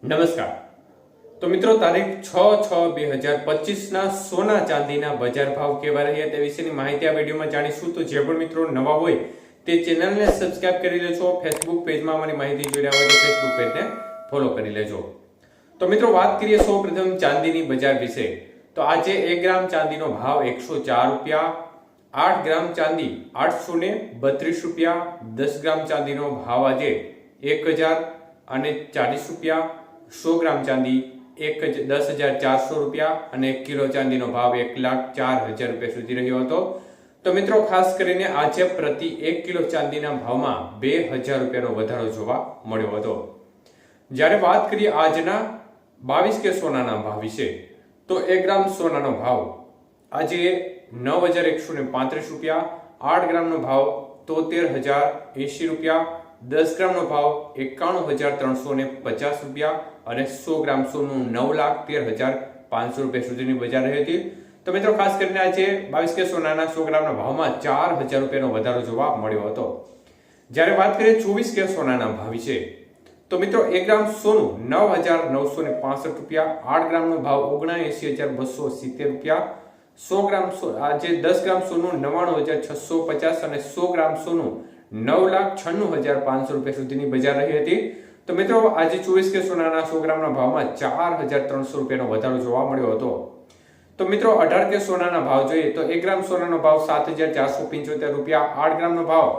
નમસ્કાર। તો મિત્રો તારીખ 6/6/2025 ના સોના ચાંદીના બજાર ભાવ કેવા રહ્યા તે વિશેની માહિતી આ વિડીયોમાં જાણીશું। તો જે પણ મિત્રો નવા હોય તે ચેનલને સબસ્ક્રાઇબ કરી લેજો। ફેસબુક પેજમાં અમારી માહિતી જોઈ રહ્યા હોય તો ફેસબુક પેજને ફોલો કરી લેજો। તો મિત્રો વાત કરીએ સૌપ્રથમ ચાંદીની બજાર વિશે। તો આજે 1 ગ્રામ ચાંદીનો ભાવ 104 રૂપિયા, 8 ગ્રામ ચાંદી 832 રૂપિયા, 10 ગ્રામ ચાંદીનો ભાવ આજે 1040 રૂપિયા, 100 ગ્રામ ચાંદી 10,400 રૂપિયા અને 1 કિલો ચાંદીનો ભાવ 1,04,000 રૂપિયા સુધી રહ્યો હતો। તો મિત્રો ખાસ કરીને આજે પ્રતિ 1 કિલો ચાંદીના ભાવમાં 2,000 રૂપિયાનો વધારો જોવા મળ્યો હતો। જ્યારે વાત કરીએ આજના 22 કે સોનાના ભાવ વિશે, તો 1 ગ્રામ સોનાનો ભાવ આજે 9,135 રૂપિયા, 8 ગ્રામનો ભાવ 73,080 રૂપિયા, 10 ગ્રામનો ભાવ 91,350 રૂપિયા અને 100 ગ્રામ સોનું 9,13,500 રૂપિયા સુધીની બજાર રહી હતી। તો મિત્રો ખાસ કરીને આજે 22 કે સોનાના 100 ગ્રામના ભાવમાં 4,000 રૂપિયાનો વધારો જોવા મળ્યો હતો। જ્યારે વાત કરીએ 24 કે સોનાના ભાવ વિશે, તો મિત્રો 1 ગ્રામ સોનું 9,965 રૂપિયા, 8 ગ્રામનો ભાવ 79,270 રૂપિયા, 100 ગ્રામ આજે 10 ગ્રામ સોનું 99,650 અને 100 ગ્રામ સોનું 9,96,500 રૂપિયા સુધીની બજાર રહી હતી। તો મિત્રો આજે 24 કે સોનાના 100 ગ્રામના ભાવમાં 4,300 રૂપિયાનો વધારો જોવા મળ્યો હતો। તો મિત્રો 18 કે સોનાના ભાવ જોઈએ તો 1 ગ્રામ સોનાનો ભાવ 7,475 રૂપિયા, 8 ગ્રામનો ભાવ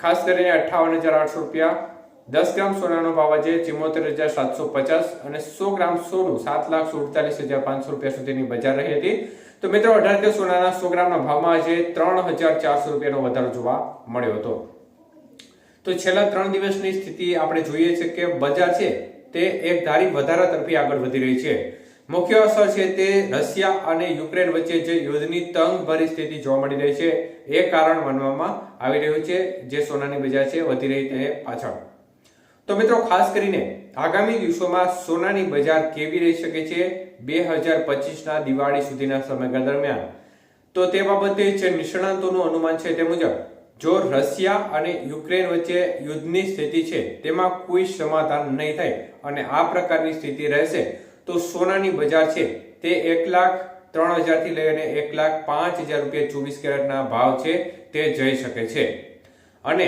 ખાસ કરીને 58,800 રૂપિયા, 10 ગ્રામ સોનાનો ભાવ આજે 74,750 અને 100 ગ્રામ સોનું 7,47,500 રૂપિયા સુધીની બજાર રહી હતી। તો મિત્રો 18 કે સોનાના 100 ગ્રામના ભાવમાં આજે 3,400 રૂપિયાનો વધારો જોવા મળ્યો હતો। તો છેલ્લા 3 દિવસની સ્થિતિ આપણે જોઈએ છે કે બજાર છે તે એક ધારી વધારા તરફી આગળ વધી રહી છે। મુખ્ય અસર છે તે રશિયા અને યુક્રેન વચ્ચે જે યુદ્ધની તંગ ભરી સ્થિતિ જોવા મળી રહી છે એ કારણ માનવામાં આવી રહ્યું છે, જે સોનાની બજાર છે વધી રહી તે પાછળ। તો મિત્રો ખાસ કરીને આગામી દિવસોમાં સોનાની બજાર કેવી રહી શકે છે 2025 ના દિવાળી સુધીના સમયગાળા દરમિયાન, તો તે બાબતે જે નિષ્ણાતોનું અનુમાન છે તે મુજબ જો રશિયા અને યુક્રેન વચ્ચે યુદ્ધની સ્થિતિ છે તેમાં કોઈ સમાધાન નહીં થાય અને આ પ્રકારની સ્થિતિ રહેશે તો સોનાની બજાર છે તે 1,03,000 થી લઈને 1,05,000 રૂપિયા 24 કેરેટના ભાવ છે તે જઈ શકે છે। અને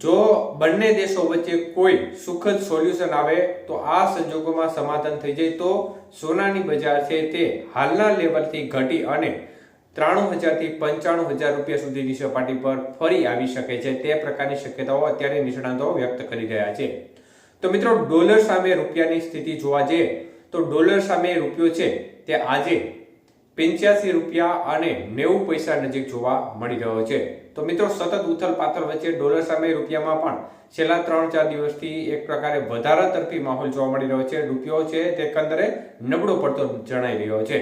જો બંને દેશો વચ્ચે કોઈ સુખદ સોલ્યુશન આવે તો આ સંજોગોમાં સમાધાન થઈ જાય તો સોનાની બજાર છે તે હાલના લેવલથી ઘટી અને 93,000 થી 95,000 રૂપિયા સુધીની સપાટી પર ફરી આવી શકે છે, તે પ્રકારની શક્યતાઓ અત્યારે નિષ્ણાતો વ્યક્ત કરી રહ્યા છે। તો મિત્રો ડોલર સામે રૂપિયાની સ્થિતિ જોવા જઈએ તો ડોલર સામે રૂપિયો છે તે આજે 85 રૂપિયા અને 90 પૈસા નજીક જોવા મળી રહ્યો છે। તો મિત્રો સતત ઉથલ પાથલ વચ્ચે ડોલર સામે રૂપિયામાં પણ છેલ્લા 3-4 દિવસથી એક પ્રકારે વધારા તરફી માહોલ જોવા મળી રહ્યો છે। રૂપિયો છે તે એકંદરે નબળો પડતો જણાઈ રહ્યો છે।